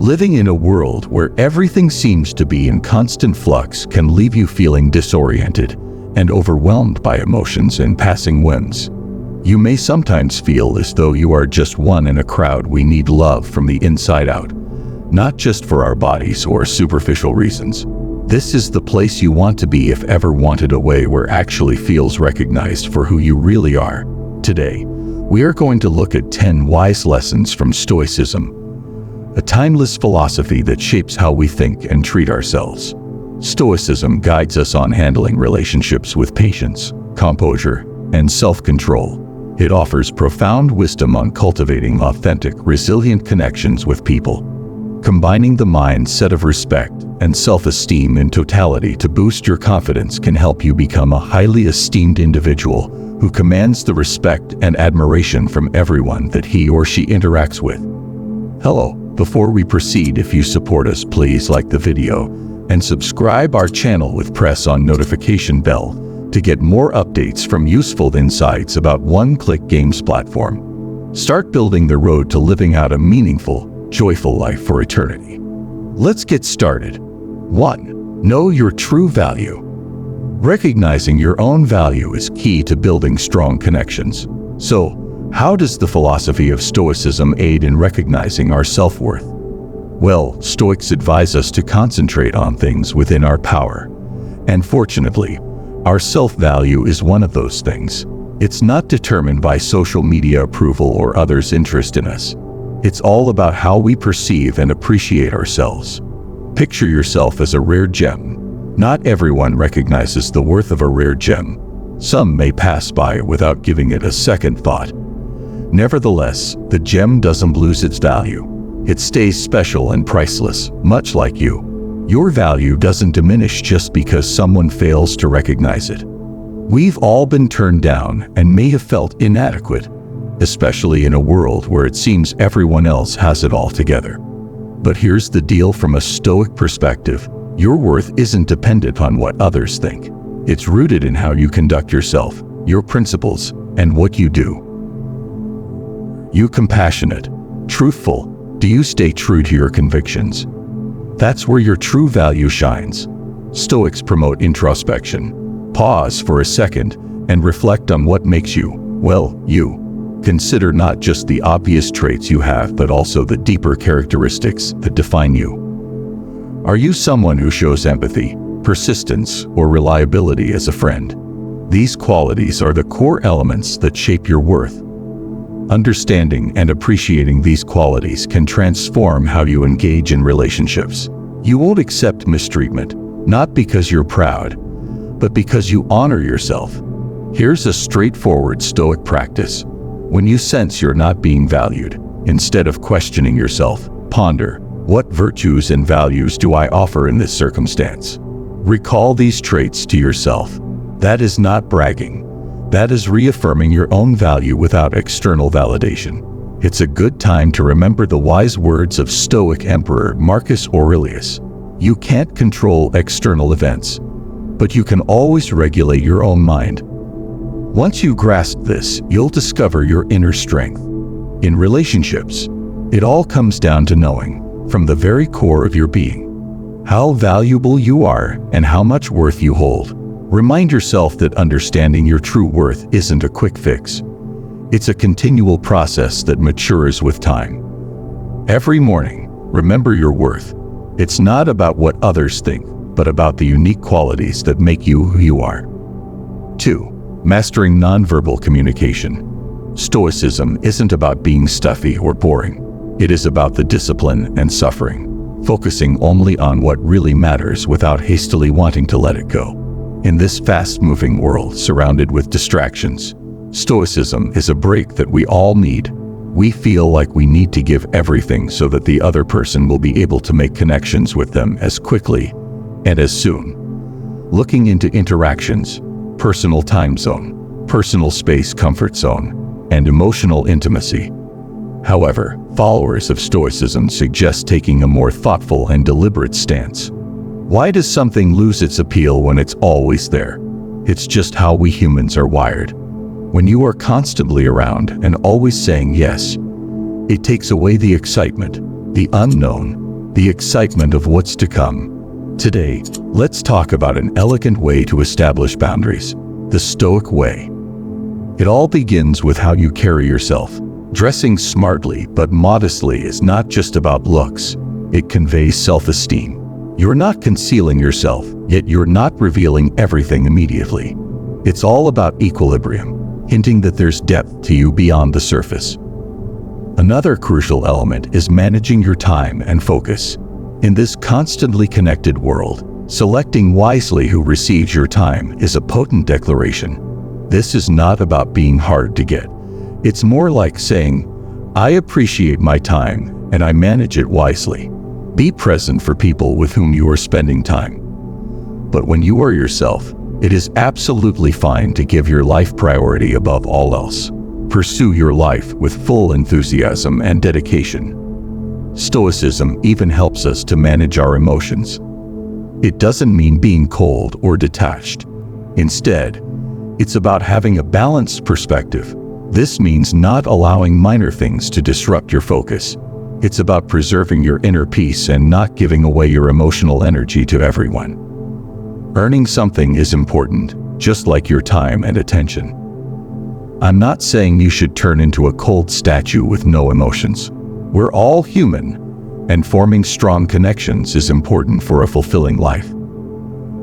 Living in a world where everything seems to be in constant flux can leave you feeling disoriented and overwhelmed by emotions and passing whims. You may sometimes feel as though you are just one in a crowd. We need love from the inside out, not just for our bodies or superficial reasons. This is the place you want to be if ever wanted, a way where actually feels recognized for who you really are. Today, we are going to look at 10 wise lessons from Stoicism, a timeless philosophy that shapes how we think and treat ourselves. Stoicism guides us on handling relationships with patience, composure, and self-control. It offers profound wisdom on cultivating authentic, resilient connections with people, combining the mindset of respect and self-esteem in totality to boost your confidence can help you become a highly esteemed individual who commands the respect and admiration from everyone that he or she interacts with. Hello. Before we proceed, if you support us, please like the video and subscribe our channel with press on notification bell to get more updates from useful insights about one-click games platform. Start building the road to living out a meaningful, joyful life for eternity. Let's get started. 1. Know your true value. Recognizing your own value is key to building strong connections. So, how does the philosophy of Stoicism aid in recognizing our self-worth? Well, Stoics advise us to concentrate on things within our power. And fortunately, our self-value is one of those things. It's not determined by social media approval or others' interest in us. It's all about how we perceive and appreciate ourselves. Picture yourself as a rare gem. Not everyone recognizes the worth of a rare gem. Some may pass by without giving it a second thought. Nevertheless, the gem doesn't lose its value. It stays special and priceless, much like you. Your value doesn't diminish just because someone fails to recognize it. We've all been turned down and may have felt inadequate, especially in a world where it seems everyone else has it all together. But here's the deal from a Stoic perspective. Your worth isn't dependent on what others think. It's rooted in how you conduct yourself, your principles, and what you do. You compassionate, truthful, do you stay true to your convictions? That's where your true value shines. Stoics promote introspection. Pause for a second and reflect on what makes you, well, you. Consider not just the obvious traits you have, but also the deeper characteristics that define you. Are you someone who shows empathy, persistence, or reliability as a friend? These qualities are the core elements that shape your worth. Understanding and appreciating these qualities can transform how you engage in relationships. You won't accept mistreatment, not because you're proud, but because you honor yourself. Here's a straightforward Stoic practice. When you sense you're not being valued, instead of questioning yourself, ponder, what virtues and values do I offer in this circumstance? Recall these traits to yourself. That is not bragging. That is reaffirming your own value without external validation. It's a good time to remember the wise words of Stoic Emperor Marcus Aurelius. You can't control external events, but you can always regulate your own mind. Once you grasp this, you'll discover your inner strength. In relationships, it all comes down to knowing, from the very core of your being, how valuable you are and how much worth you hold. Remind yourself that understanding your true worth isn't a quick fix. It's a continual process that matures with time. Every morning, remember your worth. It's not about what others think, but about the unique qualities that make you who you are. 2. Mastering nonverbal communication. Stoicism isn't about being stuffy or boring. It is about the discipline and suffering, focusing only on what really matters without hastily wanting to let it go. In this fast-moving world surrounded with distractions, Stoicism is a break that we all need. We feel like we need to give everything so that the other person will be able to make connections with them as quickly and as soon. Looking into interactions, personal time zone, personal space comfort zone, and emotional intimacy. However, followers of Stoicism suggest taking a more thoughtful and deliberate stance. Why does something lose its appeal when it's always there? It's just how we humans are wired. When you are constantly around and always saying yes, it takes away the excitement, the unknown, the excitement of what's to come. Today, let's talk about an elegant way to establish boundaries, the Stoic way. It all begins with how you carry yourself. Dressing smartly but modestly is not just about looks. It conveys self-esteem. You're not concealing yourself, yet you're not revealing everything immediately. It's all about equilibrium, hinting that there's depth to you beyond the surface. Another crucial element is managing your time and focus. In this constantly connected world, selecting wisely who receives your time is a potent declaration. This is not about being hard to get. It's more like saying, I appreciate my time and I manage it wisely. Be present for people with whom you are spending time. But when you are yourself, it is absolutely fine to give your life priority above all else. Pursue your life with full enthusiasm and dedication. Stoicism even helps us to manage our emotions. It doesn't mean being cold or detached. Instead, it's about having a balanced perspective. This means not allowing minor things to disrupt your focus. It's about preserving your inner peace and not giving away your emotional energy to everyone. Earning something is important, just like your time and attention. I'm not saying you should turn into a cold statue with no emotions. We're all human, and forming strong connections is important for a fulfilling life.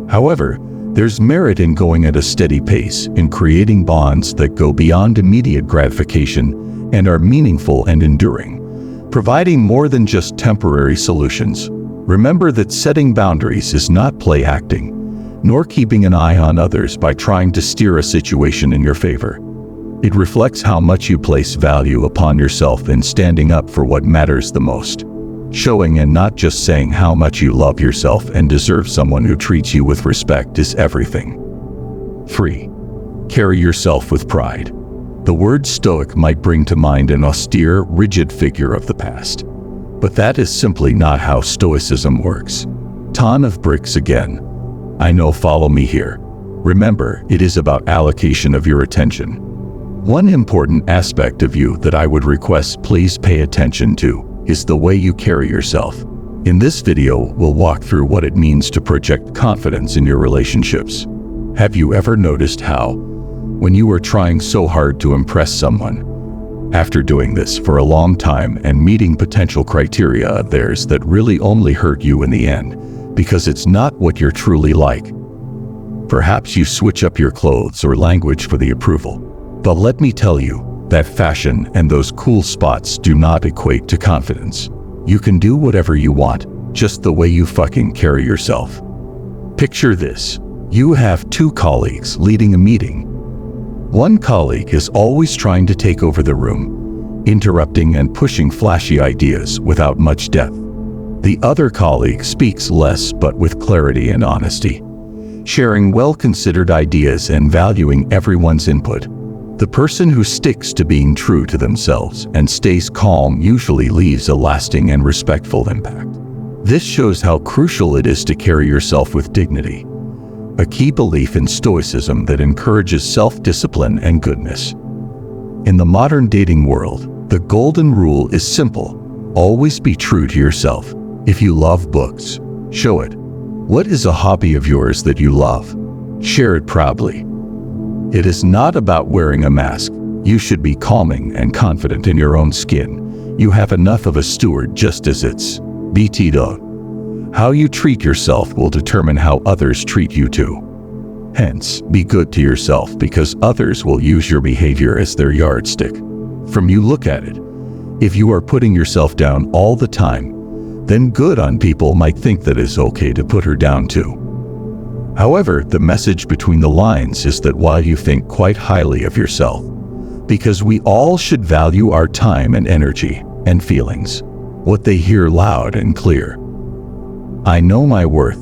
However, there's merit in going at a steady pace, in creating bonds that go beyond immediate gratification and are meaningful and enduring, providing more than just temporary solutions. Remember that setting boundaries is not play acting, nor keeping an eye on others by trying to steer a situation in your favor. It reflects how much you place value upon yourself in standing up for what matters the most. Showing and not just saying how much you love yourself and deserve someone who treats you with respect is everything. 3. Carry yourself with pride. The word Stoic might bring to mind an austere, rigid figure of the past. But that is simply not how Stoicism works. Ton of bricks again. I know, follow me here. Remember, it is about allocation of your attention. One important aspect of you that I would request please pay attention to is the way you carry yourself. In this video, we'll walk through what it means to project confidence in your relationships. Have you ever noticed how, when you are trying so hard to impress someone, after doing this for a long time and meeting potential criteria of theirs that really only hurt you in the end, because it's not what you're truly like? Perhaps you switch up your clothes or language for the approval. But let me tell you, that fashion and those cool spots do not equate to confidence. You can do whatever you want, just the way you fucking carry yourself. Picture this. You have two colleagues leading a meeting. One colleague is always trying to take over the room, interrupting and pushing flashy ideas without much depth. The other colleague speaks less but with clarity and honesty, sharing well-considered ideas and valuing everyone's input. The person who sticks to being true to themselves and stays calm usually leaves a lasting and respectful impact. This shows how crucial it is to carry yourself with dignity, a key belief in Stoicism that encourages self-discipline and goodness. In the modern dating world, the golden rule is simple: always be true to yourself. If you love books, show it. What is a hobby of yours that you love? Share it proudly. It is not about wearing a mask. You should be calming and confident in your own skin. You have enough of a steward just as it's. BTW. How you treat yourself will determine how others treat you too. Hence, be good to yourself because others will use your behavior as their yardstick. From you look at it, if you are putting yourself down all the time, then good on people might think that it's okay to put her down too. However, the message between the lines is that while you think quite highly of yourself, because we all should value our time and energy and feelings, what they hear loud and clear. I know my worth.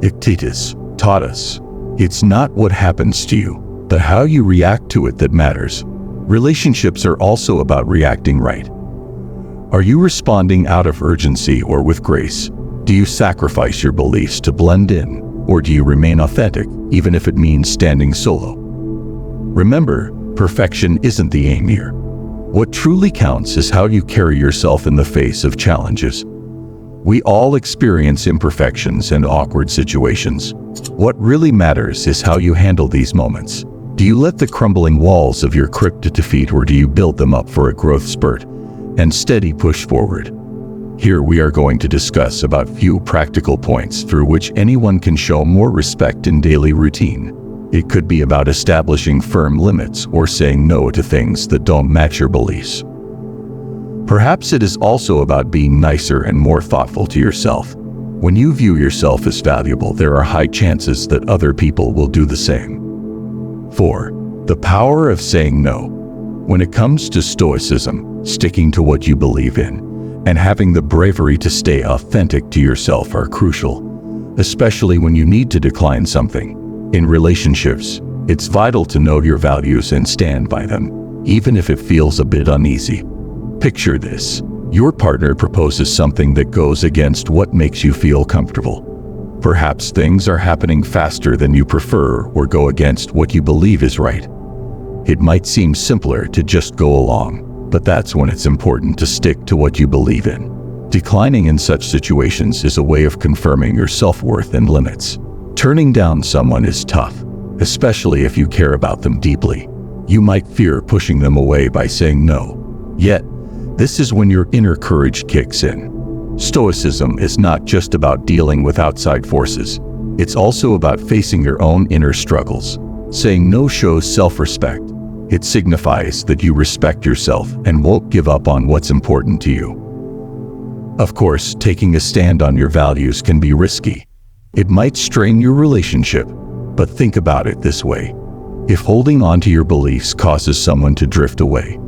Epictetus taught us, it's not what happens to you, but how you react to it that matters. Relationships are also about reacting right. Are you responding out of urgency or with grace? Do you sacrifice your beliefs to blend in? Or do you remain authentic, even if it means standing solo? Remember, perfection isn't the aim here. What truly counts is how you carry yourself in the face of challenges. We all experience imperfections and awkward situations. What really matters is how you handle these moments. Do you let the crumbling walls of your crypt defeat, or do you build them up for a growth spurt and steady push forward? Here we are going to discuss about few practical points through which anyone can show more respect in daily routine. It could be about establishing firm limits or saying no to things that don't match your beliefs. Perhaps it is also about being nicer and more thoughtful to yourself. When you view yourself as valuable, there are high chances that other people will do the same. 4. The power of saying no. When it comes to Stoicism, sticking to what you believe in and having the bravery to stay authentic to yourself are crucial, especially when you need to decline something. In relationships, it's vital to know your values and stand by them, even if it feels a bit uneasy. Picture this. Your partner proposes something that goes against what makes you feel comfortable. Perhaps things are happening faster than you prefer or go against what you believe is right. It might seem simpler to just go along, but that's when it's important to stick to what you believe in. Declining in such situations is a way of confirming your self-worth and limits. Turning down someone is tough, especially if you care about them deeply. You might fear pushing them away by saying no. Yet, this is when your inner courage kicks in. Stoicism is not just about dealing with outside forces. It's also about facing your own inner struggles. Saying no shows self-respect. It signifies that you respect yourself and won't give up on what's important to you. Of course, taking a stand on your values can be risky. It might strain your relationship, but think about it this way. If holding on to your beliefs causes someone to drift away,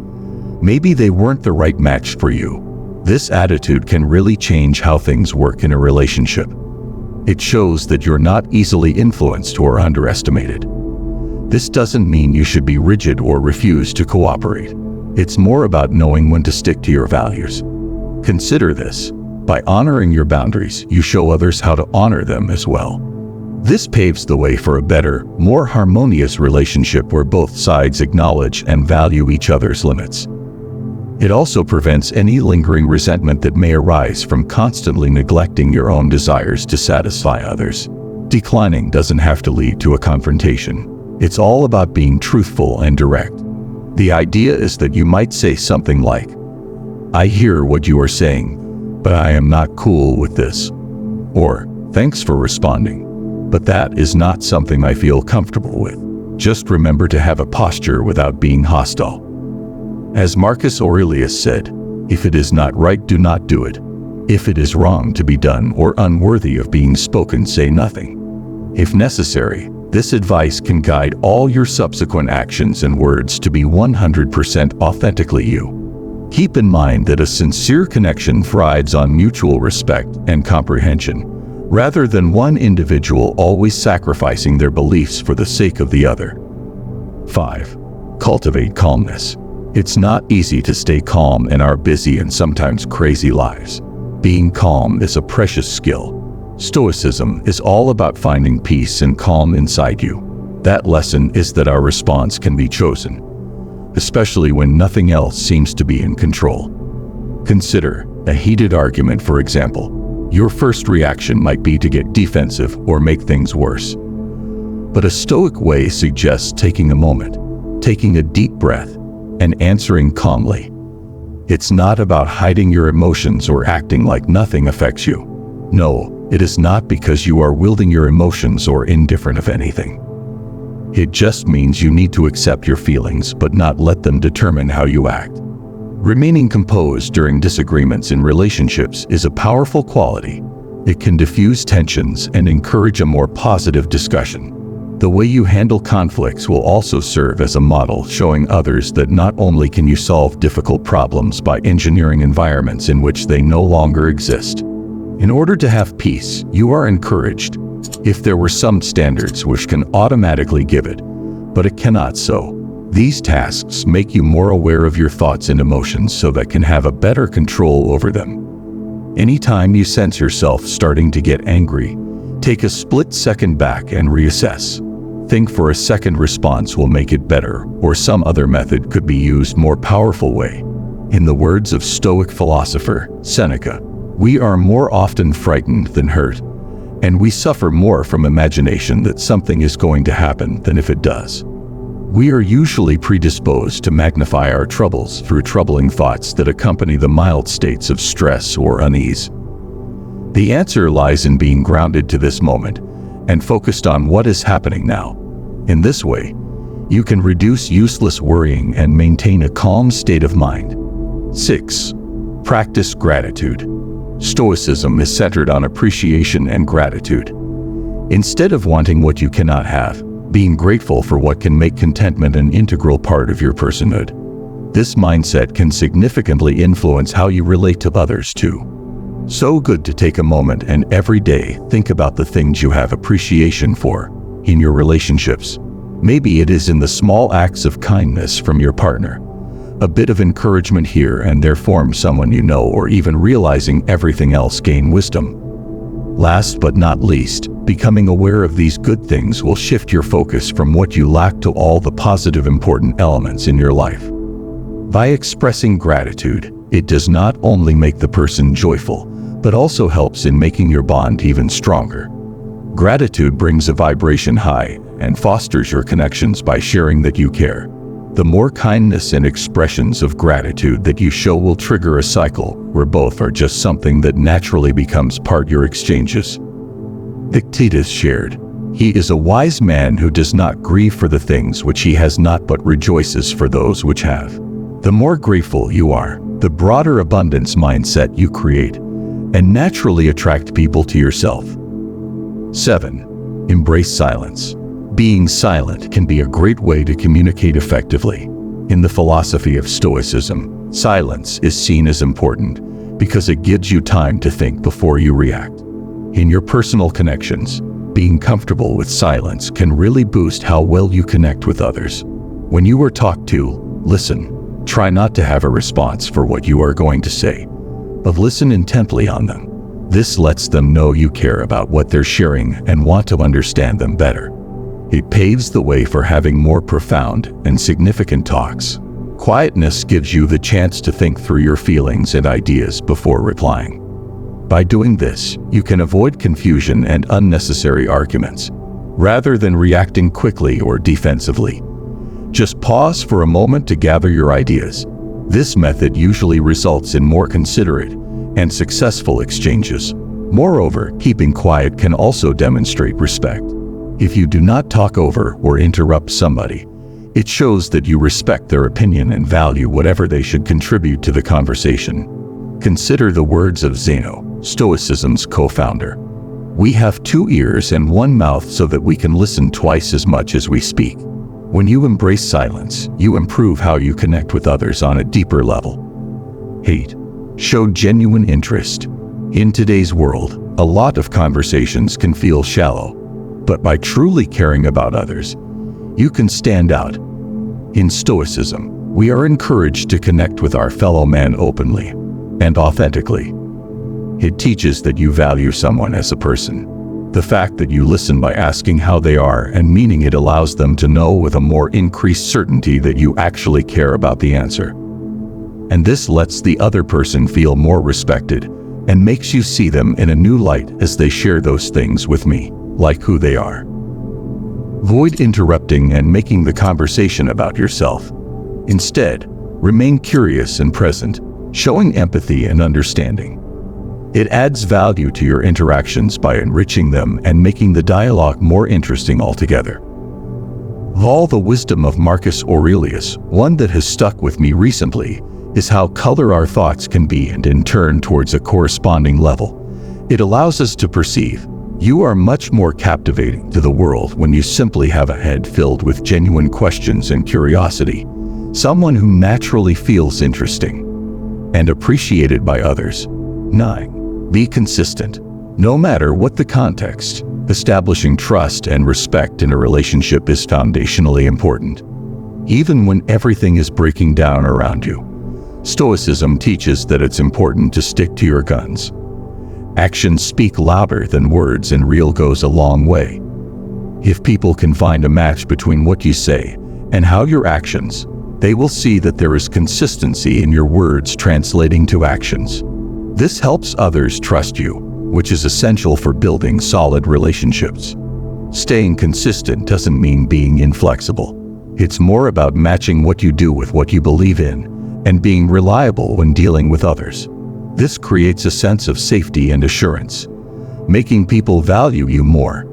maybe they weren't the right match for you. This attitude can really change how things work in a relationship. It shows that you're not easily influenced or underestimated. This doesn't mean you should be rigid or refuse to cooperate. It's more about knowing when to stick to your values. Consider this. By honoring your boundaries, you show others how to honor them as well. This paves the way for a better, more harmonious relationship where both sides acknowledge and value each other's limits. It also prevents any lingering resentment that may arise from constantly neglecting your own desires to satisfy others. Declining doesn't have to lead to a confrontation. It's all about being truthful and direct. The idea is that you might say something like, "I hear what you are saying, but I am not cool with this." Or, "Thanks for responding, but that is not something I feel comfortable with." Just remember to have a posture without being hostile. As Marcus Aurelius said, "If it is not right, do not do it. If it is wrong to be done or unworthy of being spoken, say nothing." If necessary, this advice can guide all your subsequent actions and words to be 100% authentically you. Keep in mind that a sincere connection thrives on mutual respect and comprehension, rather than one individual always sacrificing their beliefs for the sake of the other. 5. Cultivate calmness. It's not easy to stay calm in our busy and sometimes crazy lives. Being calm is a precious skill. Stoicism is all about finding peace and calm inside you. That lesson is that our response can be chosen, especially when nothing else seems to be in control. Consider a heated argument, for example. Your first reaction might be to get defensive or make things worse. But a Stoic way suggests taking a moment, taking a deep breath, and answering calmly. It's not about hiding your emotions or acting like nothing affects you. No, it is not because you are wielding your emotions or indifferent of anything. It just means you need to accept your feelings but not let them determine how you act. Remaining composed during disagreements in relationships is a powerful quality. It can diffuse tensions and encourage a more positive discussion. The way you handle conflicts will also serve as a model, showing others that not only can you solve difficult problems by engineering environments in which they no longer exist. In order to have peace, you are encouraged. If there were some standards which can automatically give it, but it cannot so. These tasks make you more aware of your thoughts and emotions so that can have a better control over them. Anytime you sense yourself starting to get angry, take a split second back and reassess. Think for a second response will make it better, or some other method could be used more powerful way. In the words of Stoic philosopher Seneca, We are more often frightened than hurt, and we suffer more from imagination that something is going to happen than if it does. We are usually predisposed to magnify our troubles through troubling thoughts that accompany the mild states of stress or unease. The answer lies in being grounded to this moment and focused on what is happening now. In this way, you can reduce useless worrying and maintain a calm state of mind. 6. Practice gratitude. Stoicism is centered on appreciation and gratitude. Instead of wanting what you cannot have, being grateful for what can make contentment an integral part of your personhood. This mindset can significantly influence how you relate to others too. So good to take a moment and every day think about the things you have appreciation for in your relationships. Maybe it is in the small acts of kindness from your partner, a bit of encouragement here and there from someone you know, or even realizing everything else gain wisdom. Last but not least, becoming aware of these good things will shift your focus from what you lack to all the positive important elements in your life. By expressing gratitude, it does not only make the person joyful, but also helps in making your bond even stronger. Gratitude brings a vibration high and fosters your connections by sharing that you care. The more kindness and expressions of gratitude that you show will trigger a cycle where both are just something that naturally becomes part of your exchanges. Epictetus shared, "He is a wise man who does not grieve for the things which he has not but rejoices for those which have." The more grateful you are, the broader abundance mindset you create, and naturally attract people to yourself. 7. Embrace silence. Being silent can be a great way to communicate effectively. In the philosophy of Stoicism, silence is seen as important because it gives you time to think before you react. In your personal connections, being comfortable with silence can really boost how well you connect with others. When you are talked to, listen. Try not to have a response for what you are going to say, but listen intently on them. This lets them know you care about what they're sharing and want to understand them better. It paves the way for having more profound and significant talks. Quietness gives you the chance to think through your feelings and ideas before replying. By doing this, you can avoid confusion and unnecessary arguments, rather than reacting quickly or defensively. Just pause for a moment to gather your ideas. This method usually results in more considerate and successful exchanges. Moreover, keeping quiet can also demonstrate respect. If you do not talk over or interrupt somebody, it shows that you respect their opinion and value whatever they should contribute to the conversation. Consider the words of Zeno, Stoicism's co-founder. "We have 2 ears and 1 mouth so that we can listen twice as much as we speak." When you embrace silence, you improve how you connect with others on a deeper level. 8. Show genuine interest. In today's world, a lot of conversations can feel shallow, but by truly caring about others, you can stand out. In Stoicism, we are encouraged to connect with our fellow man openly and authentically. It teaches that you value someone as a person. The fact that you listen by asking how they are and meaning it allows them to know with a more increased certainty that you actually care about the answer. And this lets the other person feel more respected and makes you see them in a new light as they share those things with me, like who they are. Avoid interrupting and making the conversation about yourself. Instead, remain curious and present, showing empathy and understanding. It adds value to your interactions by enriching them and making the dialogue more interesting altogether. Of all the wisdom of Marcus Aurelius, one that has stuck with me recently is how color our thoughts can be and in turn towards a corresponding level. It allows us to perceive. You are much more captivating to the world when you simply have a head filled with genuine questions and curiosity, someone who naturally feels interesting and appreciated by others. 9. Be consistent. No matter what the context, establishing trust and respect in a relationship is foundationally important. Even when everything is breaking down around you, Stoicism teaches that it's important to stick to your guns. Actions speak louder than words, and real goes a long way. If people can find a match between what you say and how your actions, they will see that there is consistency in your words translating to actions. This helps others trust you, which is essential for building solid relationships. Staying consistent doesn't mean being inflexible. It's more about matching what you do with what you believe in and being reliable when dealing with others. This creates a sense of safety and assurance, making people value you more.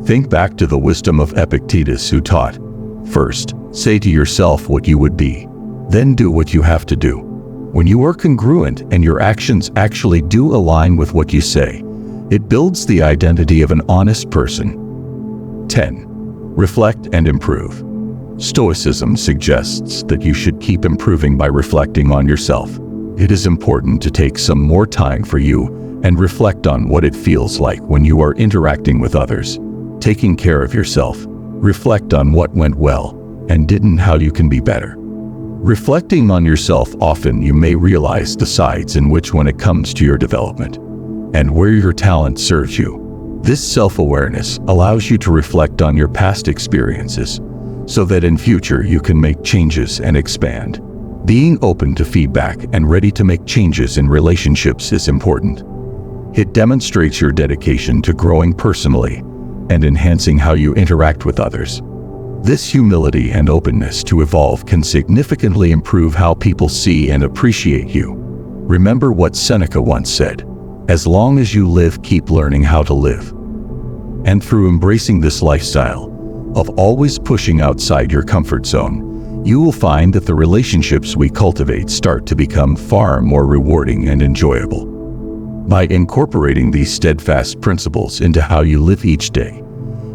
Think back to the wisdom of Epictetus, who taught, "First, say to yourself what you would be, then do what you have to do." When you are congruent and your actions actually do align with what you say, it builds the identity of an honest person. 10. Reflect and improve. Stoicism suggests that you should keep improving by reflecting on yourself. It is important to take some more time for you and reflect on what it feels like when you are interacting with others. Taking care of yourself, reflect on what went well and didn't, how you can be better. Reflecting on yourself often, you may realize the sides in which when it comes to your development and where your talent serves you. This self-awareness allows you to reflect on your past experiences so that in future you can make changes and expand. Being open to feedback and ready to make changes in relationships is important. It demonstrates your dedication to growing personally and enhancing how you interact with others. This humility and openness to evolve can significantly improve how people see and appreciate you. Remember what Seneca once said, "As long as you live, keep learning how to live." And through embracing this lifestyle of always pushing outside your comfort zone, you will find that the relationships we cultivate start to become far more rewarding and enjoyable. By incorporating these steadfast principles into how you live each day,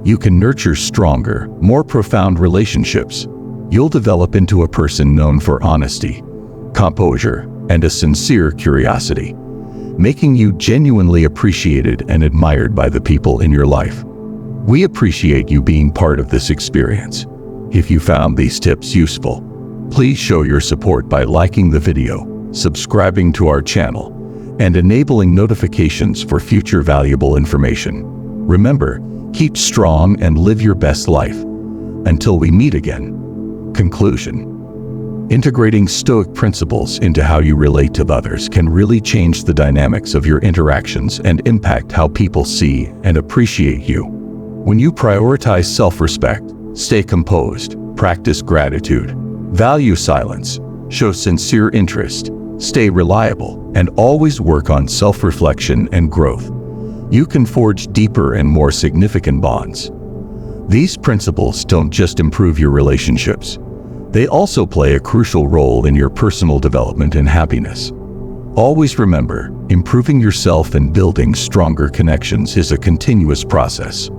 you can nurture stronger, more profound relationships. You'll develop into a person known for honesty, composure, and a sincere curiosity, making you genuinely appreciated and admired by the people in your life. We appreciate you being part of this experience. If you found these tips useful, please show your support by liking the video, subscribing to our channel, and enabling notifications for future valuable information. Remember, keep strong and live your best life. Until we meet again. Conclusion. Integrating Stoic principles into how you relate to others can really change the dynamics of your interactions and impact how people see and appreciate you. When you prioritize self-respect, stay composed, practice gratitude, value silence, show sincere interest, stay reliable, and always work on self-reflection and growth, you can forge deeper and more significant bonds. These principles don't just improve your relationships, they also play a crucial role in your personal development and happiness. Always remember, improving yourself and building stronger connections is a continuous process.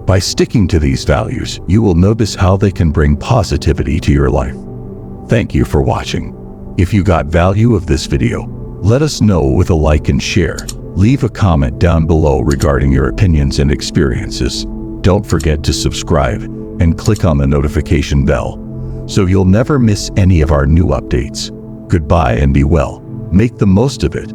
By sticking to these values, you will notice how they can bring positivity to your life. Thank you for watching. If you got value of this video, let us know with a like and share. Leave a comment down below regarding your opinions and experiences. Don't forget to subscribe and click on the notification bell so you'll never miss any of our new updates. Goodbye and be well. Make the most of it.